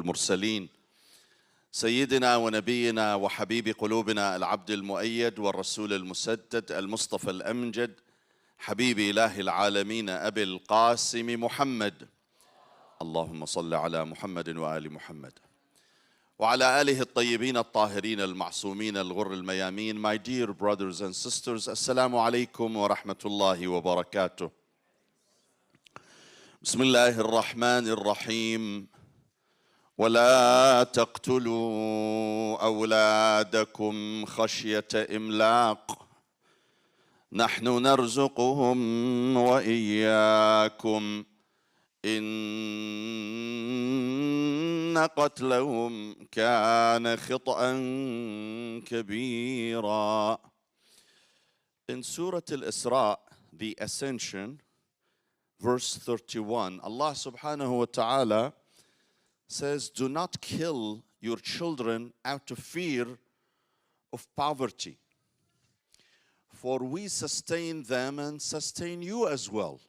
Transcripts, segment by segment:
والمرسلين سيدنا ونبينا وحبيب قلوبنا العبد المؤيد والرسول المسدد المصطفى الأمجد حبيب إله العالمين أبي القاسم محمد. اللهم صل على محمد وآل محمد وعلى آله الطيبين الطاهرين المعصومين الغر الميامين. My dear brothers and sisters, السلام عليكم ورحمة الله وبركاته. بسم الله الرحمن الرحيم. ولا تقتلوا أولادكم خشية إملاق نحن نرزقهم وإياكم إن قتلهم كان خطأ كبيرا. In Surah Al-Isra, the Ascension, verse 31, Allah subhanahu wa ta'ala says, do not kill your children out of fear of poverty, for we sustain them and sustain you as well.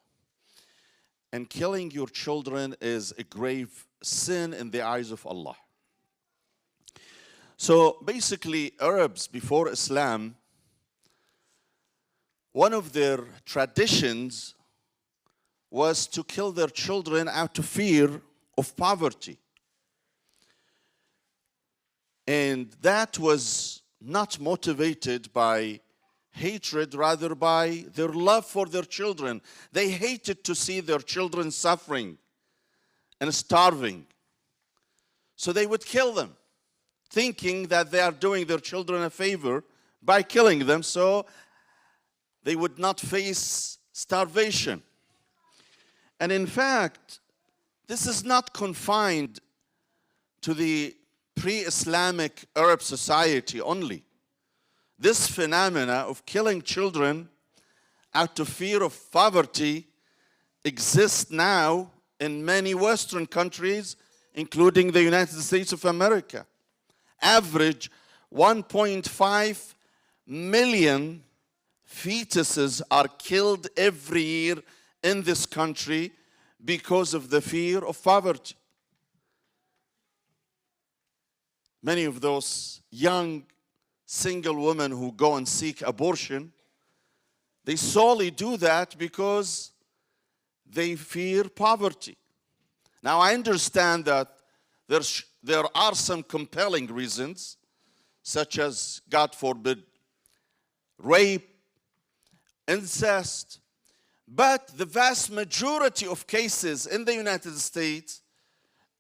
And killing your children is a grave sin in the eyes of Allah. So basically, Arabs before Islam, one of their traditions was to kill their children out of fear of poverty. And that was not motivated by hatred, rather by their love for their children. They hated to see their children suffering and starving. So they would kill them, thinking that they are doing their children a favor by killing them so they would not face starvation. And in fact, this is not confined to the pre-Islamic Arab society only. This phenomena of killing children out of fear of poverty exists now in many Western countries, including the United States of America. Average 1.5 million fetuses are killed every year in this country because of the fear of poverty. Many of those young single women who go and seek abortion, they solely do that because they fear poverty. Now, I understand that there are some compelling reasons, such as, God forbid, rape, incest, but the vast majority of cases in the United States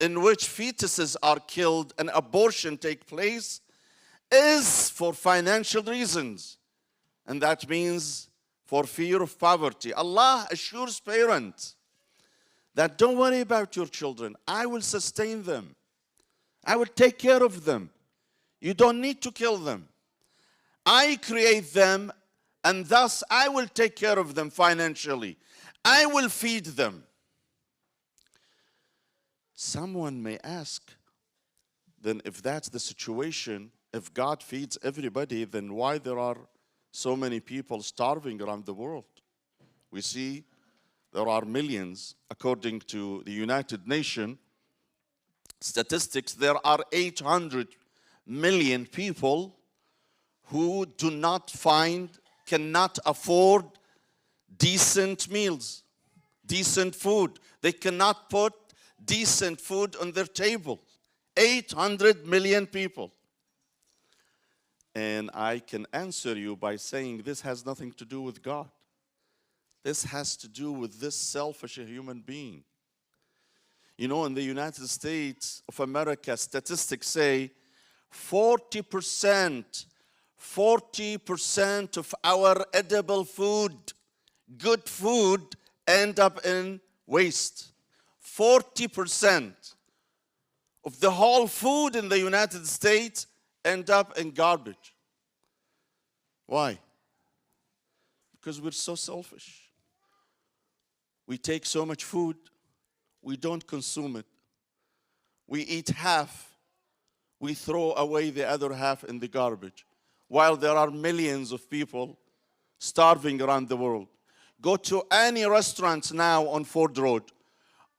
in which fetuses are killed and abortion take place is for financial reasons. And that means for fear of poverty. Allah assures parents that don't worry about your children. I will sustain them. I will take care of them. You don't need to kill them. I create them, and thus I will take care of them financially. I will feed them. Someone may ask, then if that's the situation, if God feeds everybody, then why there are so many people starving around the world? We see there are millions. According to the United Nations statistics, there are 800 million people who cannot afford decent meals, decent food. They cannot put decent food on their table. 800 million people. And I can answer you by saying this has nothing to do with God. This has to do with this selfish human being. You know, in the United States of America, statistics say 40% of our edible food, good food, end up in waste. 40% of the whole food in the United States end up in garbage. Why? Because we're so selfish. We take so much food, we don't consume it. We eat half, we throw away the other half in the garbage, while there are millions of people starving around the world. Go to any restaurant now on Ford Road.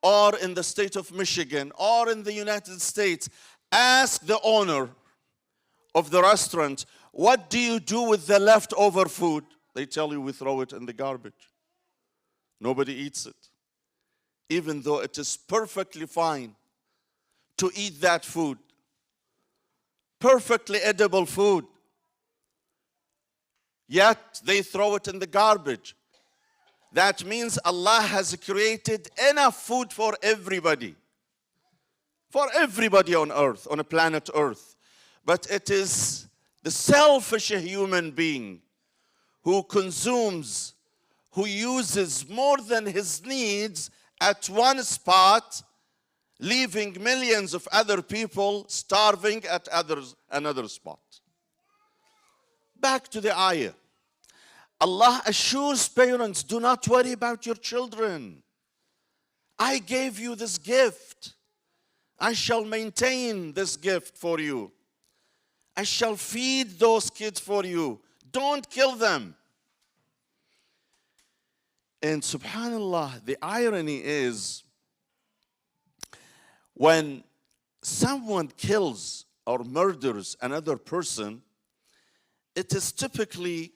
or in the state of Michigan, or in the United States, ask the owner of the restaurant, what do you do with the leftover food? They tell you, we throw it in the garbage. Nobody eats it. Even though it is perfectly fine to eat that food. Perfectly edible food. Yet they throw it in the garbage. That means Allah has created enough food for everybody. For everybody on earth, on a planet earth. But it is the selfish human being who consumes, who uses more than his needs at one spot, leaving millions of other people starving at another spot. Back to the ayah. Allah assures parents, do not worry about your children. I gave you this gift. I shall maintain this gift for you. I shall feed those kids for you. Don't kill them. And subhanallah, the irony is, when someone kills or murders another person, it is typically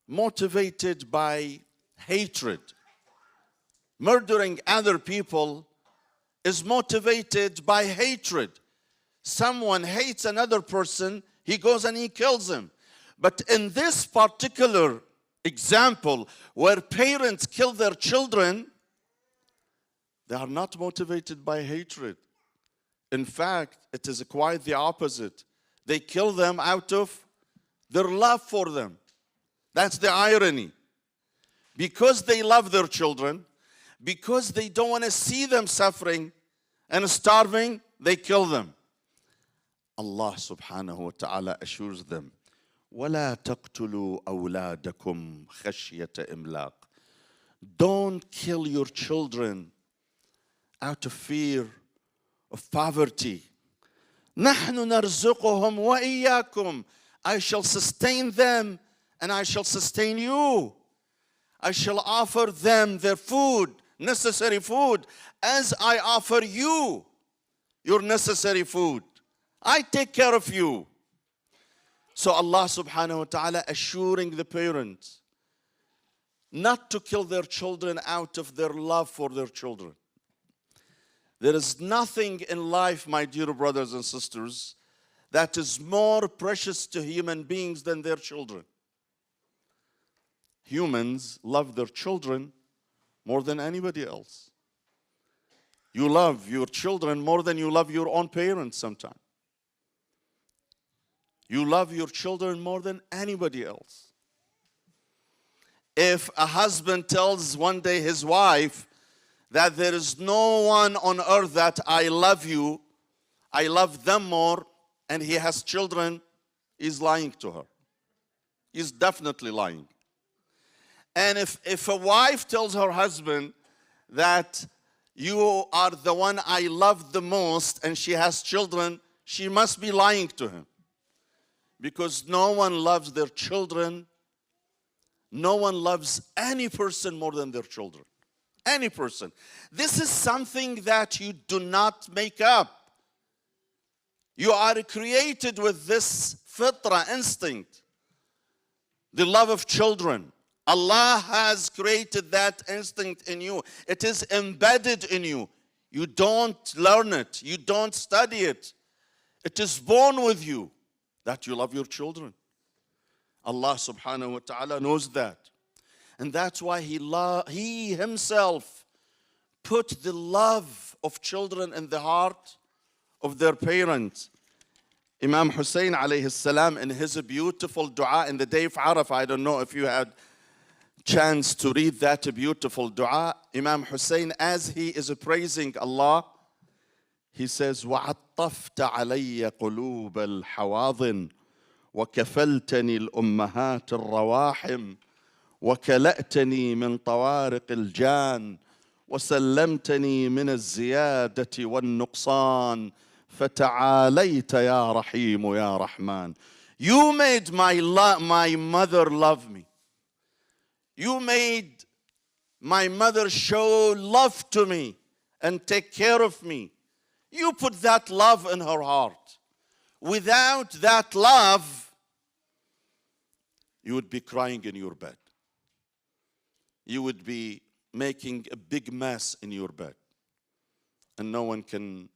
motivated by hatred. Murdering other people is motivated by hatred. Someone hates another person, he goes and he kills him. But in this particular example, where parents kill their children, they are not motivated by hatred. In fact, it is quite the opposite. They kill them out of their love for them. That's the irony. Because they love their children, because they don't want to see them suffering and starving, they kill them. Allah subhanahu wa ta'ala assures them, وَلَا تَقْتُلُوا أَوْلَادَكُمْ خَشْيَةَ إِمْلَاقٍ. Don't kill your children out of fear of poverty. نَحْنُ نَرْزُقُهُمْ وَإِيَّاكُمْ. I shall sustain them and I shall sustain you. I shall offer them their food, necessary food, as I offer you your necessary food. I take care of you. So Allah subhanahu wa ta'ala assuring the parents not to kill their children out of their love for their children. There is nothing in life, my dear brothers and sisters, that is more precious to human beings than their children. Humans love their children more than anybody else. You love your children more than you love your own parents sometimes. You love your children more than anybody else. If a husband tells one day his wife that there is no one on earth that I love you, I love them more, and he has children, he's lying to her. He's definitely lying. And if a wife tells her husband that you are the one I love the most and she has children, she must be lying to him. Because no one loves their children. No one loves any person more than their children. Any person. This is something that you do not make up. You are created with this fitra instinct. The love of children. Allah has created that instinct in you. It is embedded in you. You don't learn it. You don't study it. It is born with you that you love your children. Allah subhanahu wa ta'ala knows that. And that's why He Himself put the love of children in the heart of their parents. Imam Hussein alayhi salam, in his beautiful dua in the day of Arafah, I don't know if you had chance to read that beautiful dua. Imam Hussein, as he is praising Allah, he says, وَعَطَّفْتَ عَلَيَّ قُلُوبَ الْحَوَاضِنِ وَكَفَلْتَنِي الْأُمَّهَاتِ الرَّوَاحِمِ وَكَلَأْتَنِي مِنْ طَوَارِقِ الْجَانِ وَسَلَّمْتَنِي مِنَ الزِّيَادَةِ وَالنُّقْصَانِ فَتَعَالَيْتَ يَا رَحِيمُ يَا رَحْمَنُ. You made my mother love me. You made my mother show love to me and take care of me. You put that love in her heart. Without that love, you would be crying in your bed. You would be making a big mess in your bed. And no one can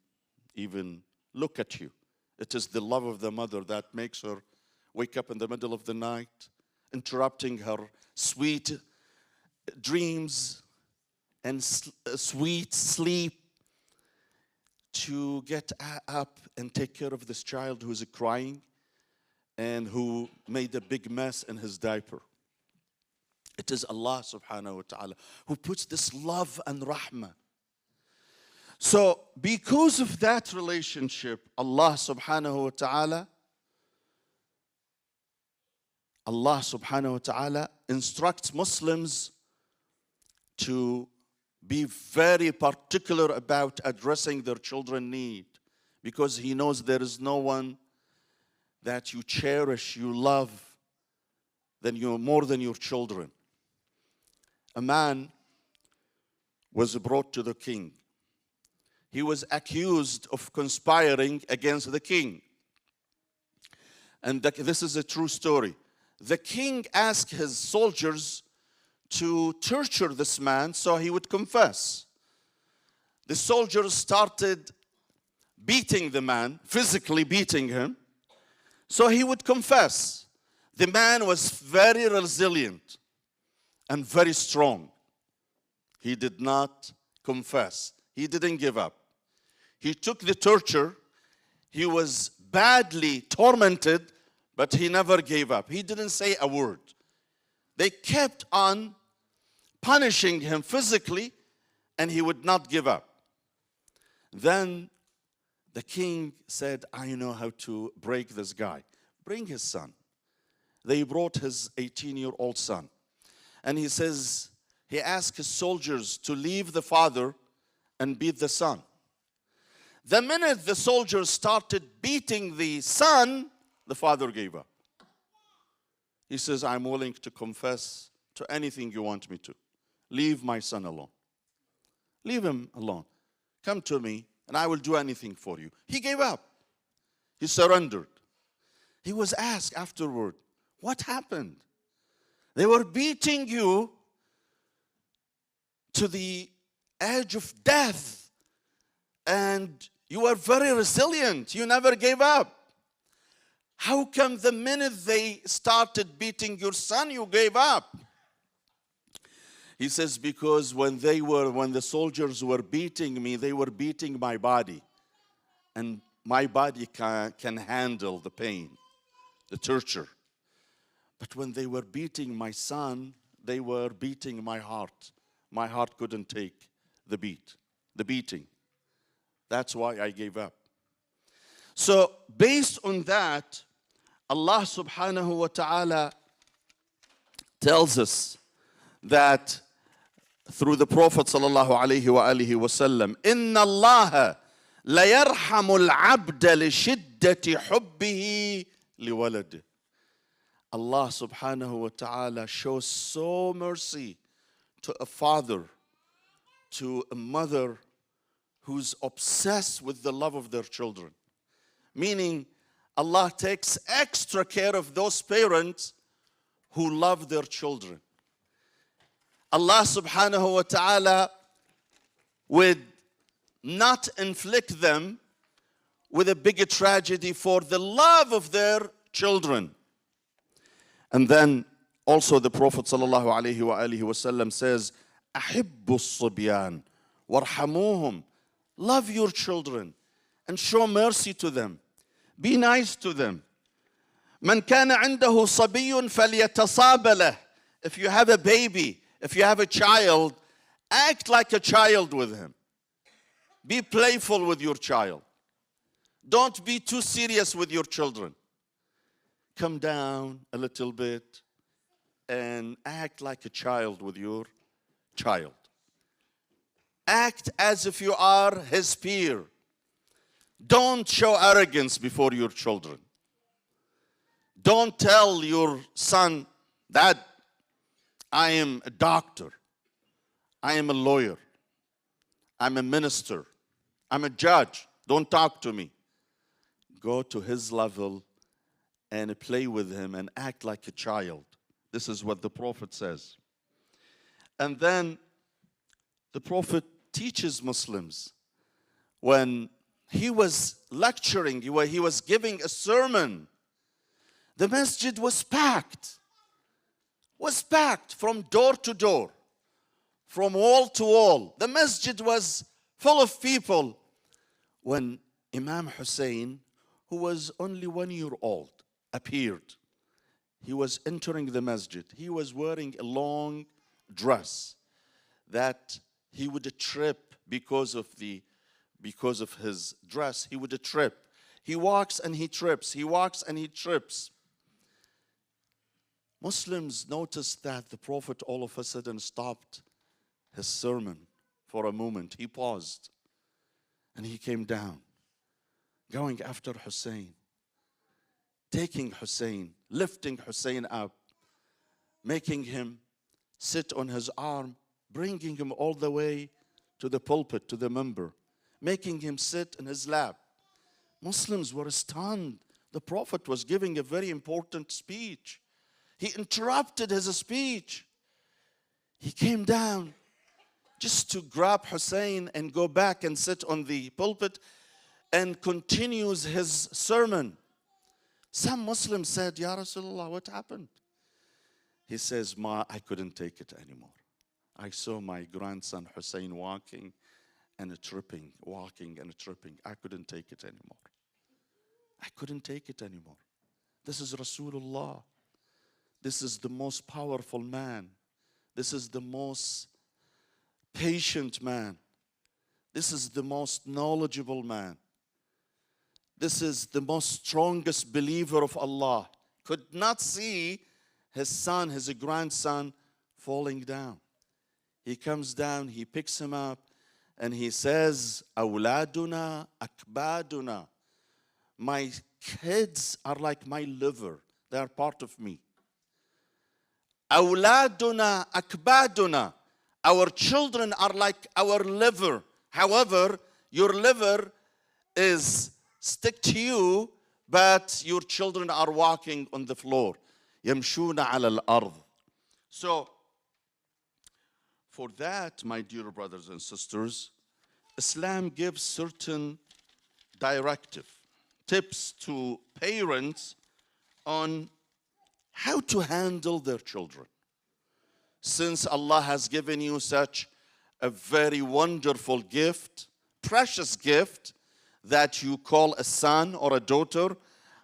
even look at you. It is the love of the mother that makes her wake up in the middle of the night, interrupting her sweet dreams and sweet sleep to get up and take care of this child who's crying and who made a big mess in his diaper. It is Allah subhanahu wa ta'ala who puts this love and rahmah. So because of that relationship, Allah subhanahu wa ta'ala instructs Muslims to be very particular about addressing their children's need, because He knows there is no one that you cherish, you love, more than your children. A man was brought to the king. He was accused of conspiring against the king. And this is a true story. The king asked his soldiers to torture this man so he would confess. The soldiers started beating the man, physically beating him, so he would confess. The man was very resilient and very strong. He did not confess. He didn't give up. He took the torture. He was badly tormented, but he never gave up. He didn't say a word. They kept on punishing him physically, and he would not give up. Then the king said, I know how to break this guy. Bring his son. They brought his 18-year-old son. And he asked his soldiers to leave the father and beat the son. The minute the soldiers started beating the son, the father gave up. He says, I'm willing to confess to anything you want me to. Leave my son alone. Leave him alone. Come to me and I will do anything for you. He gave up. He surrendered. He was asked afterward, what happened? They were beating you to the edge of death, and you were very resilient. You never gave up. How come the minute they started beating your son, you gave up? He says, because when the soldiers were beating me, they were beating my body. And my body can handle the pain, the torture. But when they were beating my son, they were beating my heart. My heart couldn't take the beating. That's why I gave up. So based on that, Allah subhanahu wa ta'ala tells us that through the Prophet sallallahu alayhi wa alihi wa sallam, إِنَّ اللَّهَ لَيَرْحَمُ الْعَبْدَ لِشِدَّةِ حُبِّهِ لِوَلَدِهِ. Allah subhanahu wa ta'ala shows so mercy to a father, to a mother who's obsessed with the love of their children. Meaning, Allah takes extra care of those parents who love their children. Allah subhanahu wa ta'ala would not inflict them with a big tragedy for the love of their children. And then also the Prophet sallallahu alayhi wa alihi wa sallam says, أَحِبُّ الصِّبْيَانِ وَارْحَمُوهُمْ. Love your children and show mercy to them. Be nice to them. مَنْ كَانَ عِنْدَهُ صَبِيٌّ فَلْيَتَصَابَ لَهُ. If you have a baby, if you have a child, act like a child with him. Be playful with your child. Don't be too serious with your children. Come down a little bit and act like a child with your child. Act as if you are his peer. Don't show arrogance before your children. Don't tell your son, Dad, I am a doctor. I am a lawyer. I'm a minister. I'm a judge. Don't talk to me. Go to his level and play with him and act like a child. This is what the Prophet says. And then the Prophet teaches Muslims. When he was lecturing, when he was giving a sermon, the masjid was packed from door to door, from wall to wall. The masjid was full of people. When Imam Hussein, who was only 1 year old, appeared, he was entering the masjid. He was wearing a long dress that he would trip because of his dress. He would trip. He walks and he trips. He walks and he trips. Muslims noticed that the Prophet all of a sudden stopped his sermon for a moment. He paused and he came down, going after Hussein, taking Hussein, lifting Hussein up, making him sit on his arm, bringing him all the way to the pulpit, to the minbar, making him sit in his lap. Muslims were stunned. The Prophet was giving a very important speech. He interrupted his speech. He came down just to grab Hussein and go back and sit on the pulpit and continues his sermon. Some Muslims said, Ya Rasulullah, what happened? He says, I couldn't take it anymore. I saw my grandson Hussein walking and tripping, walking and tripping. I couldn't take it anymore. I couldn't take it anymore. This is Rasulullah. This is the most powerful man. This is the most patient man. This is the most knowledgeable man. This is the most strongest believer of Allah. Could not see his son, his grandson, falling down. He comes down, he picks him up, and he says, Awladuna akbaduna. My kids are like my liver. They are part of me. Awladuna akbaduna. Our children are like our liver. However, your liver is stick to you, but your children are walking on the floor. Yamshuna ala al-ard. So, for that, my dear brothers and sisters, Islam gives certain directive, tips to parents on how to handle their children. Since Allah has given you such a very wonderful gift, precious gift, that you call a son or a daughter,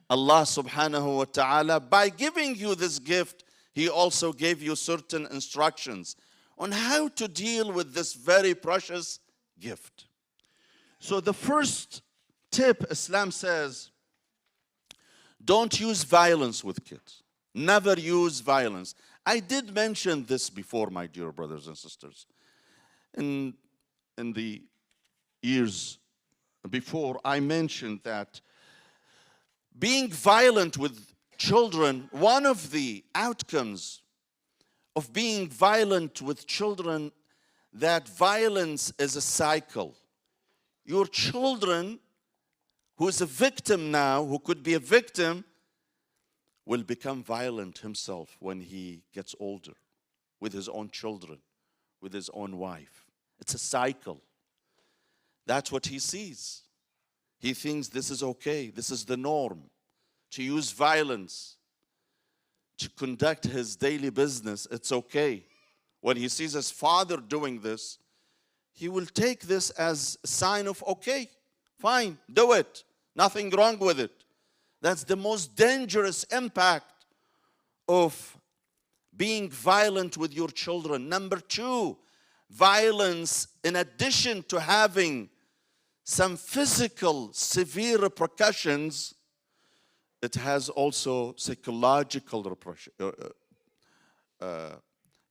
Allah subhanahu wa ta'ala, by giving you this gift, He also gave you certain instructions on how to deal with this very precious gift. So the first tip, Islam says, don't use violence with kids. Never use violence. I did mention this before, my dear brothers and sisters. In the years before, I mentioned that being violent with children, one of the outcomes of being violent with children, that violence is a cycle. Your children, who is a victim now, who could be a victim, will become violent himself when he gets older, with his own children, with his own wife. It's a cycle. That's what he sees. He thinks this is okay, this is the norm, to use violence, to conduct his daily business, it's okay. When he sees his father doing this, he will take this as a sign of, okay, fine, do it. Nothing wrong with it. That's the most dangerous impact of being violent with your children. Number two, violence, in addition to having some physical severe repercussions, it has also psychological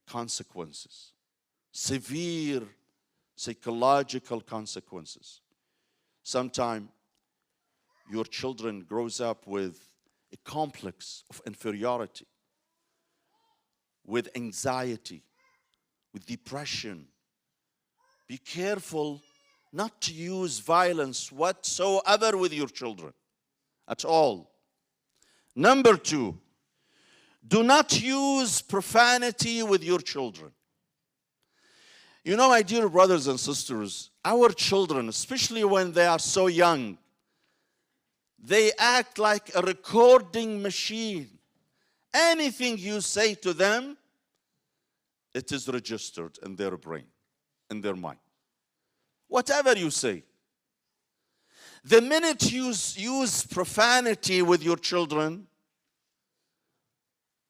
consequences. Severe psychological consequences. Sometimes your children grows up with a complex of inferiority, with anxiety, with depression. Be careful not to use violence whatsoever with your children at all. Number 2, do not use profanity with your children. You know, my dear brothers and sisters, our children, especially when they are so young, they act like a recording machine. Anything you say to them, it is registered in their brain, in their mind. Whatever you say. The minute you use profanity with your children,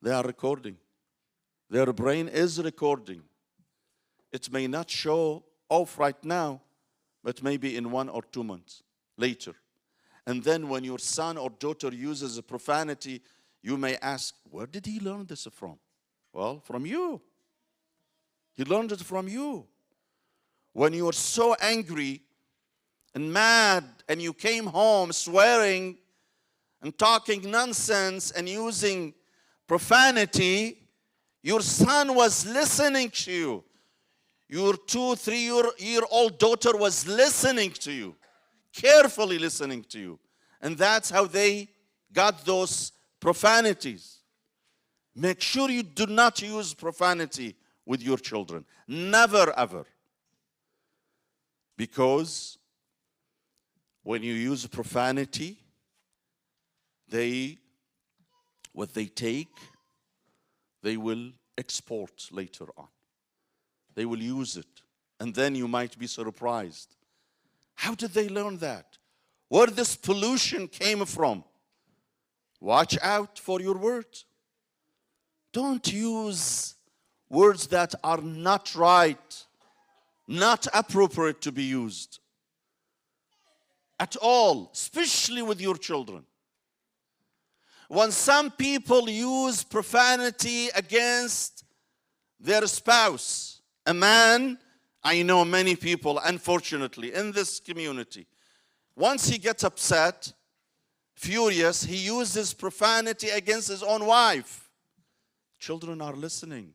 they are recording. Their brain is recording. It may not show off right now, but maybe in 1 or 2 months later. And then when your son or daughter uses a profanity, you may ask, where did he learn this from? Well, from you. He learned it from you. When you were so angry and mad and you came home swearing and talking nonsense and using profanity, your son was listening to you. Your 2-3-year-old daughter was listening to you, carefully listening to you. And that's how they got those profanities. Make sure you do not use profanity with your children. Never, ever. Because when you use profanity, what they take, they will export later on. They will use it. And then you might be surprised. How did they learn that? Where this pollution came from? Watch out for your words. Don't use words that are not right, not appropriate to be used at all, especially with your children. When some people use profanity against their spouse, a man, I know many people, unfortunately, in this community, once he gets upset, furious, he uses profanity against his own wife. Children are listening.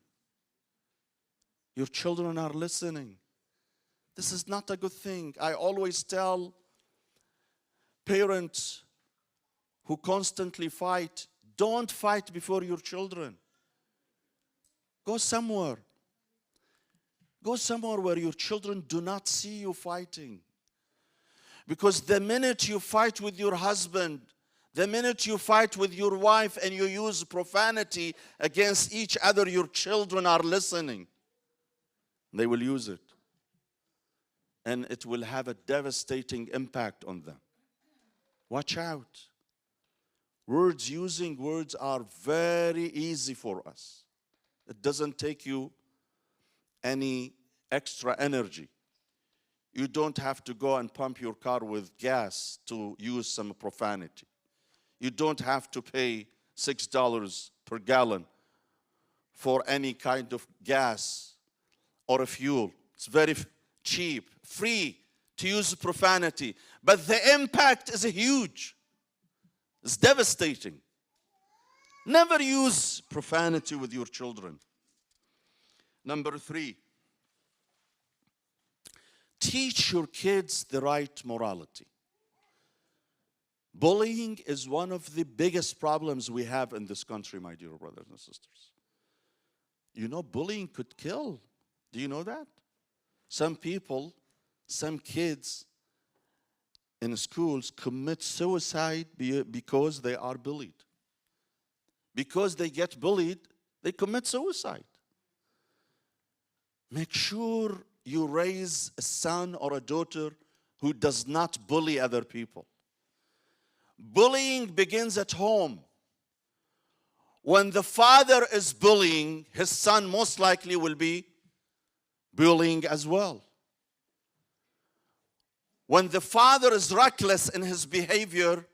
Your children are listening. This is not a good thing. I always tell parents who constantly fight, don't fight before your children. Go somewhere. Go somewhere where your children do not see you fighting. Because the minute you fight with your husband, the minute you fight with your wife and you use profanity against each other, your children are listening. They will use it. And it will have a devastating impact on them. Watch out. Using words are very easy for us. It doesn't take you any extra energy. You don't have to go and pump your car with gas to use some profanity. You don't have to pay $6 per gallon for any kind of gas or a fuel. It's very cheap, free to use profanity. But the impact is huge. It's devastating. Never use profanity with your children. Number 3, teach your kids the right morality. Bullying is one of the biggest problems we have in this country, my dear brothers and sisters. You know, bullying could kill. Do you know that? Some people, some kids in schools commit suicide because they are bullied. Because they get bullied, they commit suicide. Make sure you raise a son or a daughter who does not bully other people. Bullying begins at home. When the father is bullying, his son most likely will be bullying as well. When the father is reckless in his behavior,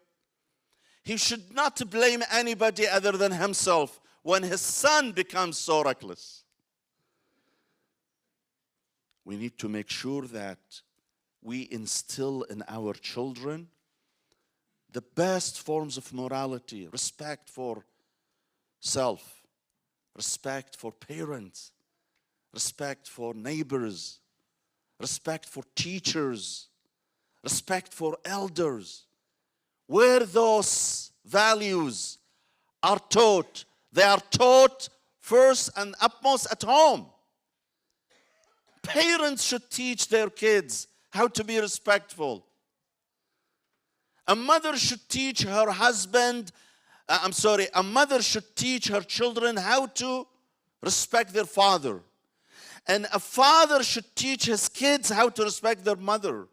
he should not blame anybody other than himself when his son becomes so reckless. We need to make sure that we instill in our children the best forms of morality, respect for self, respect for parents, respect for neighbors, respect for teachers, respect for elders. Where those values are taught, they are taught first and upmost at home. Parents should teach their kids how to be respectful. A mother should teach her husband, a mother should teach her children how to respect their father. And a father should teach his kids how to respect their mother.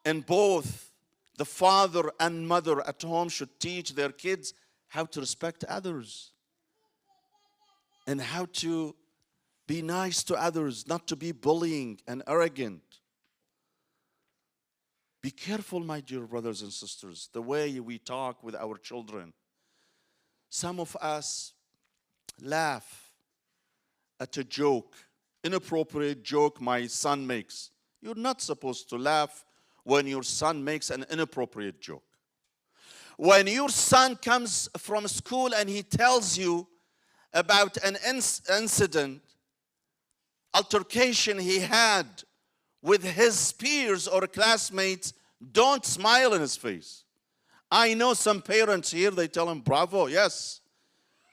And both the father and mother at home should teach their kids how to respect others and how to be nice to others, not to be bullying and arrogant. Be careful, my dear brothers and sisters, the way we talk with our children. Some of us laugh at a joke, inappropriate joke my son makes. You're not supposed to laugh when your son makes an inappropriate joke. When your son comes from school and he tells you about an incident, altercation he had with his peers or classmates, don't smile in his face. I know some parents here, they tell him, bravo, yes.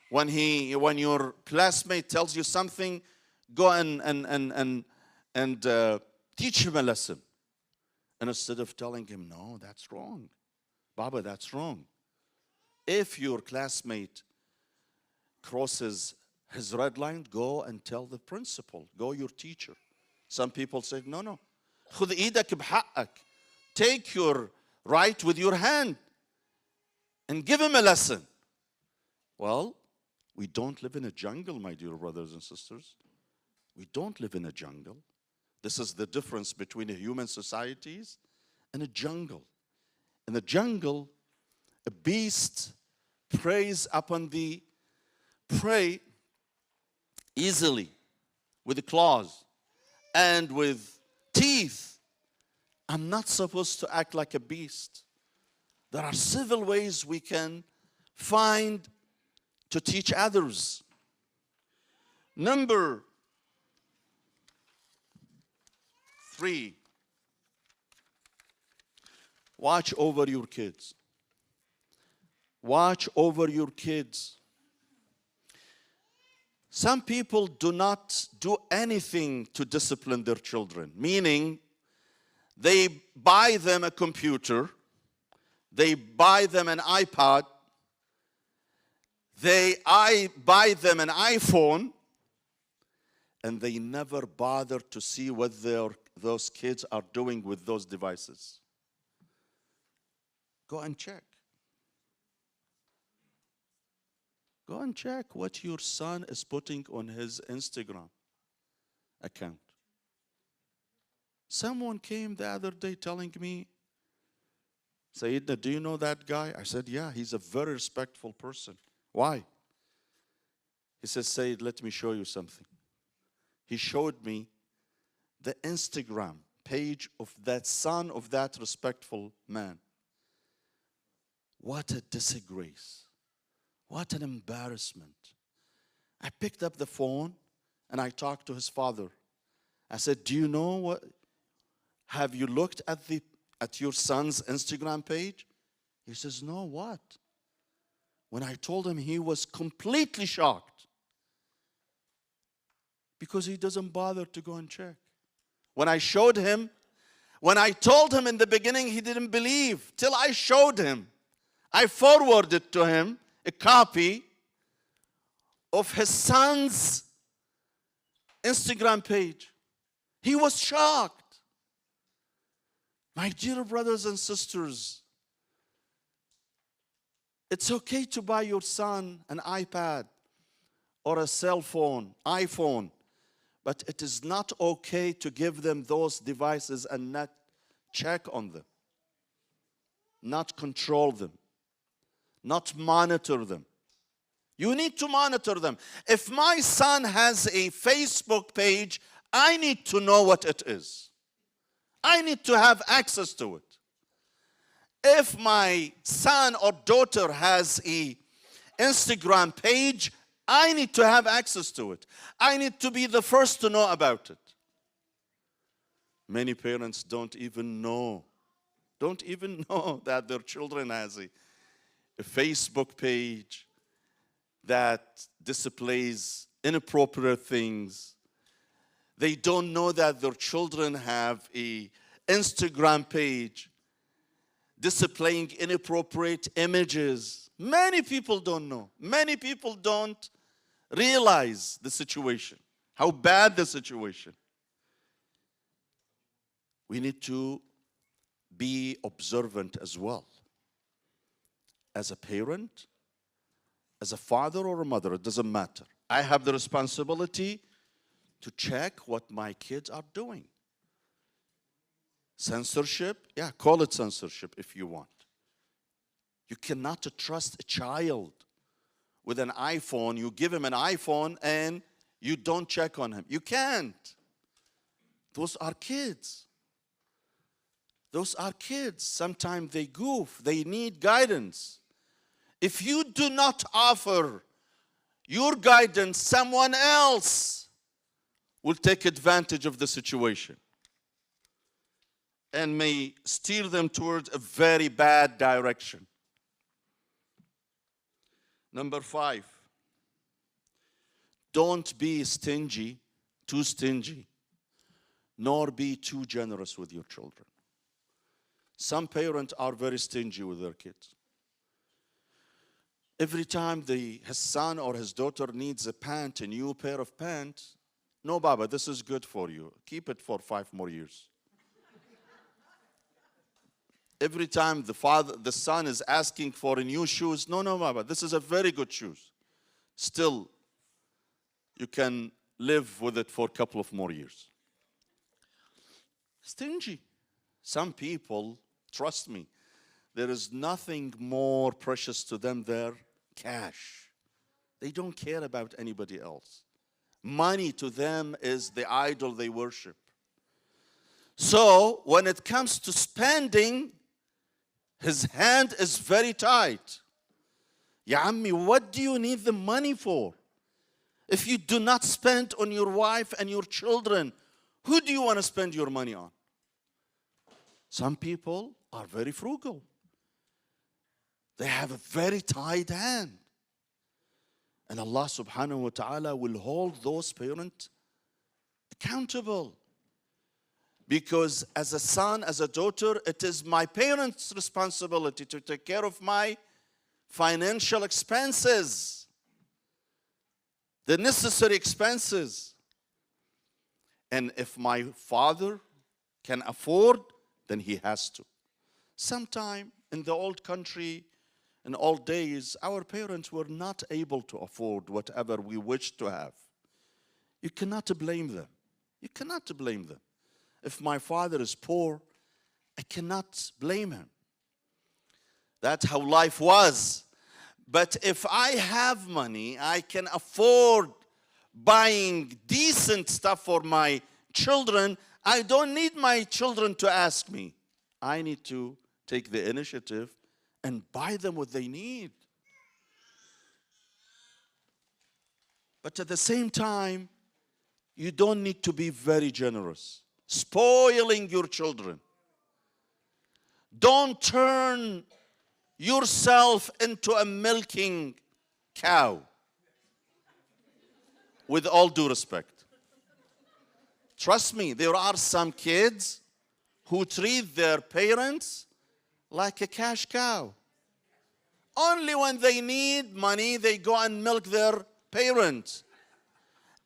When your classmate tells you something, go and teach him a lesson. And instead of telling him, no, that's wrong. Baba, that's wrong. If your classmate crosses his red line, go and tell the principal, go your teacher. Some people say, no. خذ إيدك بحقك. Take your right with your hand and give him a lesson. Well, we don't live in a jungle, my dear brothers and sisters. We don't live in a jungle. This is the difference between human societies and a jungle. In the jungle, a beast preys upon the prey easily with the claws and with teeth. I'm not supposed to act like a beast. There are several ways we can find to teach others. Number 3, watch over your kids. Watch over your kids. Some people do not do anything to discipline their children, meaning they buy them a computer, they buy them an iPad, I buy them an iPhone, and they never bother to see what those kids are doing with those devices. Go and check. Go and check what your son is putting on his Instagram account. Someone came the other day telling me, Sayyidina, do you know that guy? I said, yeah, he's a very respectful person. Why? He said, Sayyid, let me show you something. He showed me the Instagram page of that son of that respectful man. What a disgrace. What an embarrassment. I picked up the phone and I talked to his father. I said, do you know what? Have you looked at your son's Instagram page? He says, no, what? When I told him, he was completely shocked because he doesn't bother to go and check. When I told him in the beginning, he didn't believe. Till I showed him. I forwarded to him a copy of his son's Instagram page. He was shocked. My dear brothers and sisters, it's okay to buy your son an iPad or a cell phone, iPhone, but it is not okay to give them those devices and not check on them, not control them, not monitor them. You need to monitor them. If my son has a Facebook page, I need to know what it is. I need to have access to it. If my son or daughter has a Instagram page, I need to have access to it. I need to be the first to know about it. Many parents don't even know that their children has a Facebook page that displays inappropriate things. They don't know that their children have an Instagram page displaying inappropriate images. Many people don't know. Many people don't realize the situation, how bad the situation. We need to be observant as well. As a parent, as a father or a mother, it doesn't matter. I have the responsibility to check what my kids are doing. Censorship, yeah, call it censorship if you want. You cannot trust a child with an iPhone. You give him an iPhone and you don't check on him. You can't. Those are kids. Those are kids. Sometimes they goof. They need guidance. If you do not offer your guidance, someone else will take advantage of the situation and may steer them towards a very bad direction. Number 5, don't be stingy, too stingy, nor be too generous with your children. Some parents are very stingy with their kids. Every time his son or his daughter needs a new pair of pants, no, Baba, this is good for you. Keep it for 5 more years. Every time the son is asking for new shoes, no, Baba, this is a very good shoes. Still, you can live with it for a couple of more years. Stingy. Some people, trust me, there is nothing more precious to them than cash. They don't care about anybody else. Money to them is the idol they worship. So when it comes to spending, his hand is very tight. Ya Ammi, what do you need the money for? If you do not spend on your wife and your children, who do you want to spend your money on? Some people are very frugal. They have a very tight hand. And Allah subhanahu wa ta'ala will hold those parents accountable. Because as a son, as a daughter, it is my parents' responsibility to take care of my financial expenses, the necessary expenses. And if my father can afford, then he has to. Sometime in the old country, in old days, our parents were not able to afford whatever we wished to have. You cannot blame them. You cannot blame them. If my father is poor, I cannot blame him. That's how life was. But if I have money, I can afford buying decent stuff for my children. I don't need my children to ask me. I need to take the initiative and buy them what they need. But at the same time, you don't need to be very generous, spoiling your children. Don't turn yourself into a milking cow, with all due respect. Trust me, there are some kids who treat their parents like a cash cow. Only when they need money, they go and milk their parents.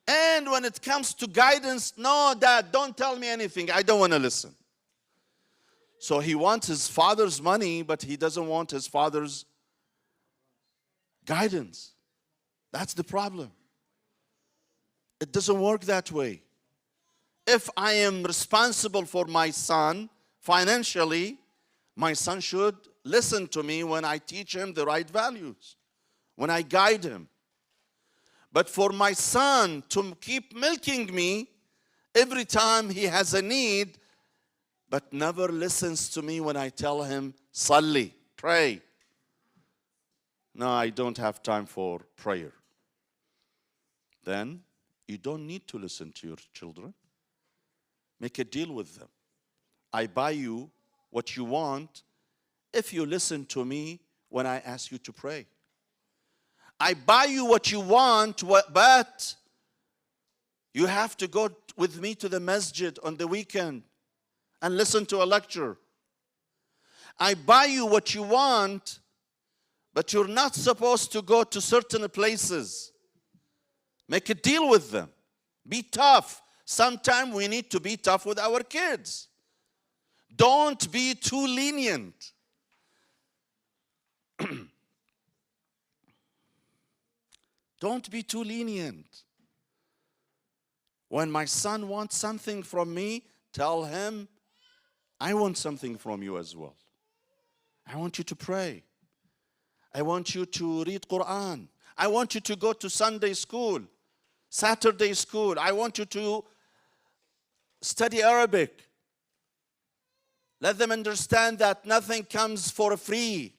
And when it comes to guidance, no, Dad, don't tell me anything. I don't want to listen. So he wants his father's money, but he doesn't want his father's guidance. That's the problem. It doesn't work that way. If I am responsible for my son financially, my son should listen to me when I teach him the right values, when I guide him. But for my son to keep milking me every time he has a need, but never listens to me when I tell him, Salli, pray. No, I don't have time for prayer. Then you don't need to listen to your children. Make a deal with them. I buy you what you want if you listen to me when I ask you to pray. I buy you what you want, but you have to go with me to the masjid on the weekend and listen to a lecture. I buy you what you want, but you're not supposed to go to certain places. Make a deal with them. Be tough. Sometimes we need to be tough with our kids. Don't be too lenient. Don't be too lenient. When my son wants something from me, tell him, I want something from you as well. I want you to pray. I want you to read Quran. I want you to go to Sunday school, Saturday school. I want you to study Arabic. Let them understand that nothing comes for free.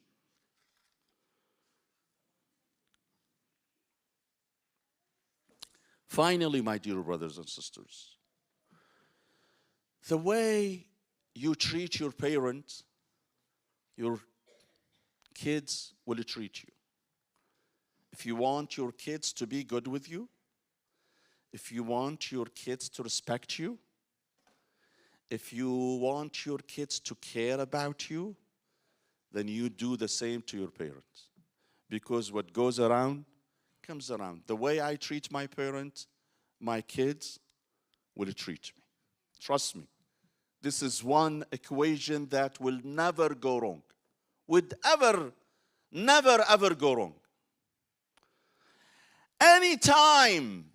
Finally, my dear brothers and sisters, the way you treat your parents, your kids will treat you. If you want your kids to be good with you, if you want your kids to respect you, if you want your kids to care about you, then you do the same to your parents. Because what goes around comes around. The way I treat my parents, my kids will treat me. Trust me. This is one equation that will never go wrong. Would never ever go wrong. Anytime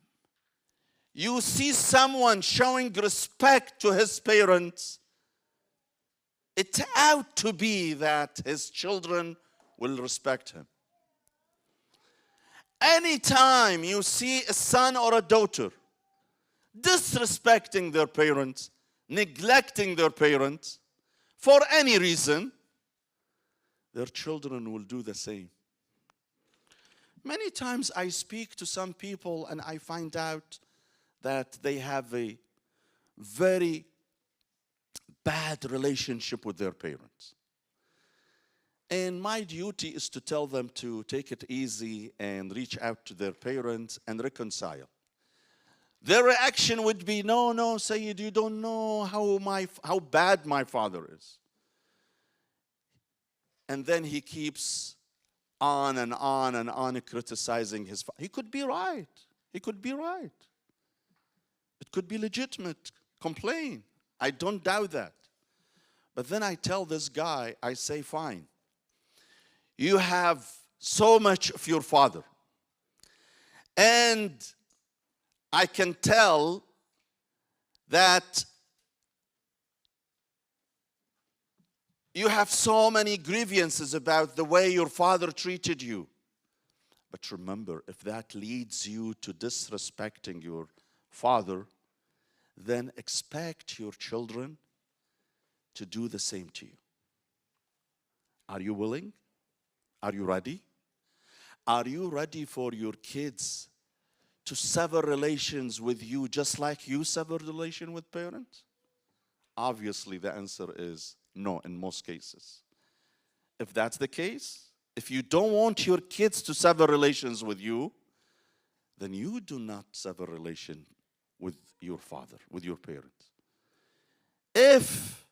you see someone showing respect to his parents, it ought to be that his children will respect him. Anytime you see a son or a daughter disrespecting their parents, neglecting their parents for any reason, their children will do the same. Many times I speak to some people and I find out that they have a very bad relationship with their parents. And my duty is to tell them to take it easy and reach out to their parents and reconcile. Their reaction would be, no, Sayyid, you don't know how bad my father is. And then he keeps on and on and on criticizing his father. He could be right. He could be right. It could be legitimate complaint. I don't doubt that. But then I tell this guy, I say, fine. You have so much of your father. And I can tell that you have so many grievances about the way your father treated you. But remember, if that leads you to disrespecting your father, then expect your children to do the same to you. Are you willing? Are you ready? Are you ready for your kids to sever relations with you just like you severed relation with parents? Obviously, the answer is no in most cases. If that's the case, if you don't want your kids to sever relations with you, then you do not sever relation with your father, with your parents. If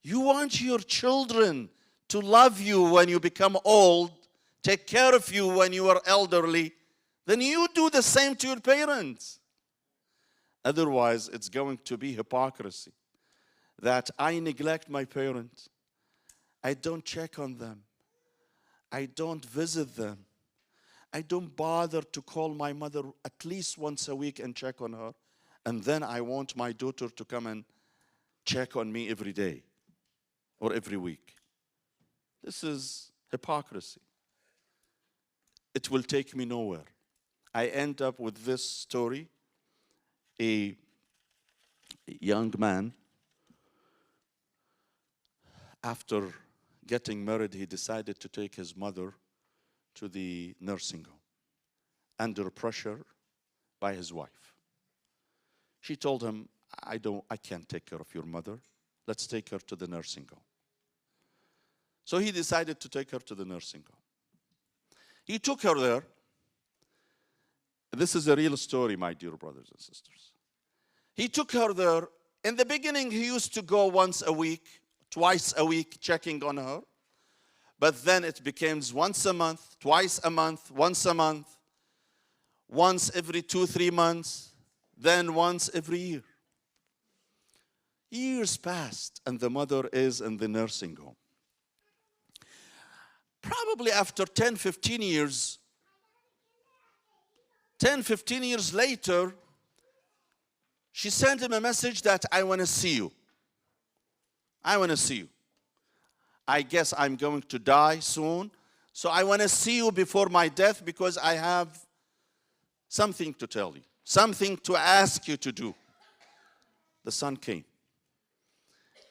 you want your children to love you when you become old, take care of you when you are elderly, then you do the same to your parents. Otherwise, it's going to be hypocrisy. That I neglect my parents. I don't check on them. I don't visit them. I don't bother to call my mother at least once a week and check on her. And then I want my daughter to come and check on me every day or every week. This is hypocrisy. It will take me nowhere. I end up with this story. A young man, after getting married, he decided to take his mother to the nursing home under pressure by his wife. She told him, I can't take care of your mother. let's take her to the nursing home. So he decided to take her to the nursing home. He took her there. This is a real story, my dear brothers and sisters. He took her there. In the beginning, he used to go once a week, twice a week, checking on her. But then it became once a month, twice a month, once a month, once every 2-3 months, then once every year. Years passed, and the mother is in the nursing home. Probably after 10-15 years, 10-15 years later, she sent him a message that I want to see you. I want to see you. I guess I'm going to die soon, so I want to see you before my death because I have something to tell you, something to ask you to do. The son came,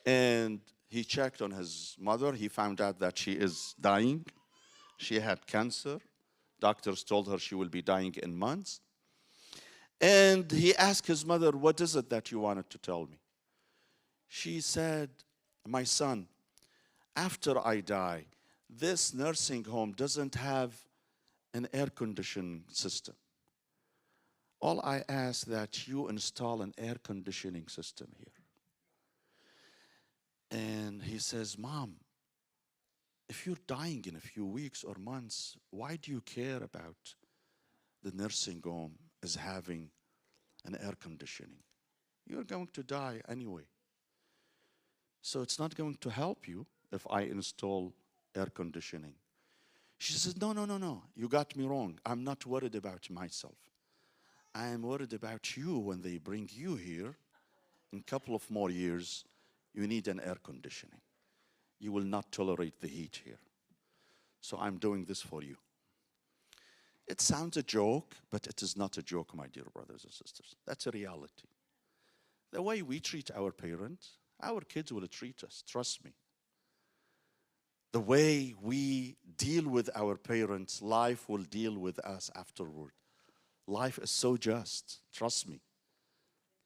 and he checked on his mother. He found out that she is dying. She had cancer. Doctors told her she will be dying in months. And he asked his mother, what is it that you wanted to tell me? She said, my son, after I die, this nursing home doesn't have an air conditioning system. All I ask that you install an air conditioning system here. And he says, Mom, if you're dying in a few weeks or months, why do you care about the nursing home as having an air conditioning? You're going to die anyway. So it's not going to help you if I install air conditioning. She says, no, you got me wrong. I'm not worried about myself. I am worried about you when they bring you here. In a couple of more years, you need an air conditioning. You will not tolerate the heat here. So I'm doing this for you. It sounds a joke, but it is not a joke, my dear brothers and sisters. That's a reality. The way we treat our parents, our kids will treat us, trust me. The way we deal with our parents, life will deal with us afterward. Life is so just, trust me.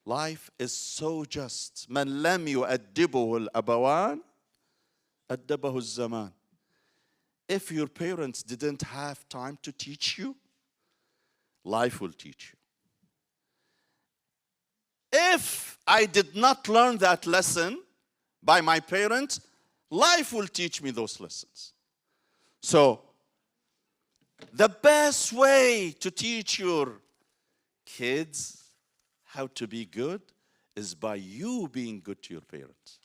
Life is so just. من لم يؤدبه الأبوان أدبه الزمان. If your parents didn't have time to teach you, life will teach you. If I did not learn that lesson by my parents, life will teach me those lessons. So, the best way to teach your kids how to be good is by you being good to your parents.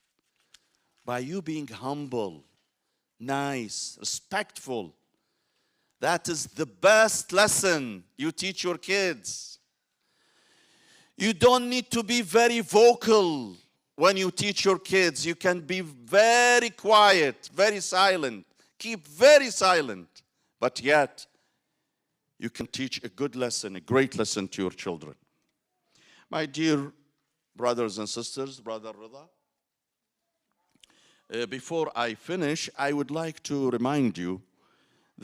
By you being humble, nice, respectful. That is the best lesson you teach your kids. You don't need to be very vocal when you teach your kids. You can be very quiet, very silent. Keep very silent. But yet, you can teach a good lesson, a great lesson to your children. My dear brothers and sisters, Brother Rida, before I finish, I would like to remind you